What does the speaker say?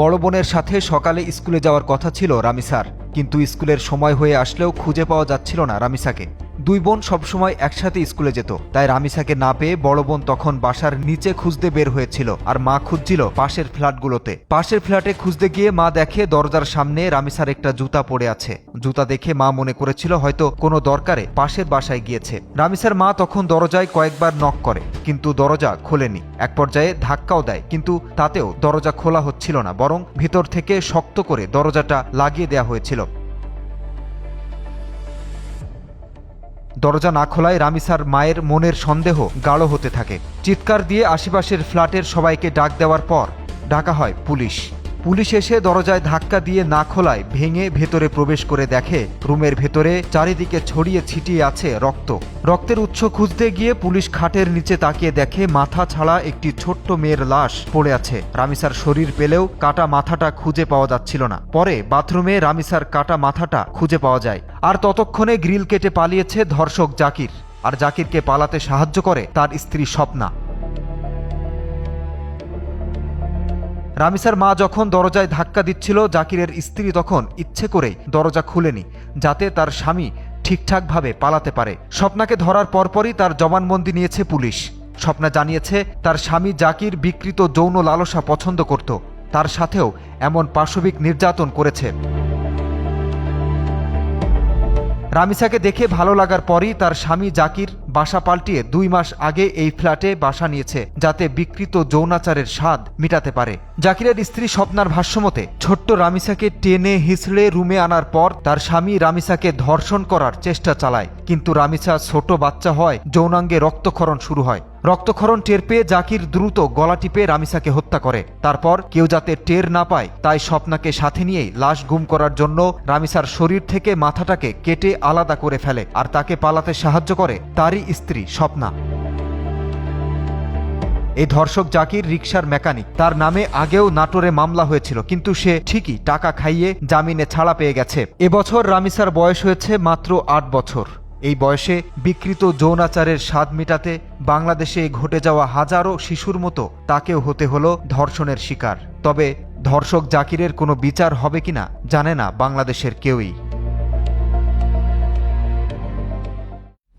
বড় বোনের সাথে সকালে স্কুলে যাওয়ার কথা ছিল রামিসার, কিন্তু স্কুলের সময় হয়ে আসলেও খুঁজে পাওয়া যাচ্ছিল না রামিসাকে। দুই বোন সবসময় একসাথে স্কুলে যেত, তাই রামিসাকে না পেয়ে বড় বোন তখন বাসার নিচে খুঁজতে বের হয়েছিল, আর মা খুঁজছিল পাশের ফ্ল্যাটগুলোতে। পাশের ফ্ল্যাটে খুঁজতে গিয়ে মা দেখে দরজার সামনে রামিসার একটা জুতা পড়ে আছে। জুতা দেখে মা মনে করেছিল হয়তো কোনো দরকারে পাশের বাসায় গিয়েছে। রামিসার মা তখন দরজায় কয়েকবার নক করে, কিন্তু দরজা খোলেনি। এক পর্যায়ে ধাক্কাও দেয়, কিন্তু তাতেও দরজা খোলা হচ্ছিল না, বরং ভিতর থেকে শক্ত করে দরজাটা লাগিয়ে দেয়া হয়েছিল। দরজা না খোলায় রামিসার মায়ের মনের সন্দেহ গাঢ় হতে থাকে। চিৎকার দিয়ে আশেপাশের ফ্ল্যাটের সবাইকে ডাক দেওয়ার পর ডাকা হয় পুলিশ। পুলিশ এসে দরজায় ধাক্কা দিয়ে না খোলায় ভেঙে ভেতরে প্রবেশ করে দেখে রুমের ভেতরে চারিদিকে ছড়িয়ে ছিটিয়ে আছে রক্ত। রক্তের উৎস খুঁজতে গিয়ে পুলিশ খাটের নিচে তাকিয়ে দেখে মাথা ছাড়া একটি ছোট্ট মেয়ের লাশ পড়ে আছে। রামিসার শরীর পেলেও কাটা মাথাটা খুঁজে পাওয়া যাচ্ছিল না। পরে বাথরুমে রামিসার কাটা মাথাটা খুঁজে পাওয়া যায়। আর ততক্ষণে গ্রিল কেটে পালিয়েছে ধর্ষক জাকির, আর জাকিরকে পালাতে সাহায্য করে তার স্ত্রী স্বপ্না। রামিসার মা যখন দরজায় ধাক্কা দিচ্ছিল, জাকিরের স্ত্রী তখন ইচ্ছে করেই দরজা খুলেনি, যাতে তার স্বামী ঠিকঠাকভাবে পালাতে পারে। স্বপ্নাকে ধরার পরপরই তার জবানবন্দি নিয়েছে পুলিশ। স্বপ্না জানিয়েছে তার স্বামী জাকির বিকৃত যৌন লালসা পছন্দ করত, তার সাথেও এমন পাশবিক নির্যাতন করেছে। রামিসাকে দেখে ভালো লাগার পরই তার স্বামী জাকির বাসা পাল্টিয়ে 2 মাস আগে এই ফ্ল্যাটে বাসা নিয়েছে, যাতে বিকৃত যৌনাচারের স্বাদ মিটাতে পারে। জাকিরের স্ত্রী স্বপ্নার ভাষ্যমতে ছোট্ট রামিসাকে টেনে হিঁচড়ে রুমে আনার পর তার স্বামী রামিসাকে ধর্ষণ করার চেষ্টা চালায়, কিন্তু রামিসা ছোট বাচ্চা হয়, যৌনাঙ্গে রক্তক্ষরণ শুরু হয়। রক্তক্ষরণ টের পেয়ে জাকির দ্রুত গলা টিপে রামিসাকে হত্যা করে। তারপর কেউ যাতে টের না পায় তাই স্বপ্নাকে সাথে নিয়েই লাশ গুম করার জন্য রামিসার শরীর থেকে মাথাটাকে কেটে আলাদা করে ফেলে, আর তাকে পালাতে সাহায্য করে তারই স্ত্রী স্বপ্না। এই ধর্ষক জাকির রিকশার মেকানিক। তার নামে আগেও নাটোরে মামলা হয়েছিল, কিন্তু সে ঠিকই টাকা খাইয়ে জামিনে ছাড়া পেয়ে গেছে। এবছর রামিসার বয়স হয়েছে মাত্র 8 বছর। এই বয়সে বিকৃত যৌনাচারের স্বাদ মেটাতে বাংলাদেশে ঘটে যাওয়া হাজারো শিশুর মতো তাকেও হতে হলো ধর্ষণের শিকার। তবে ধর্ষক জাকিরের কোনো বিচার হবে কিনা জানে না বাংলাদেশের কেউই।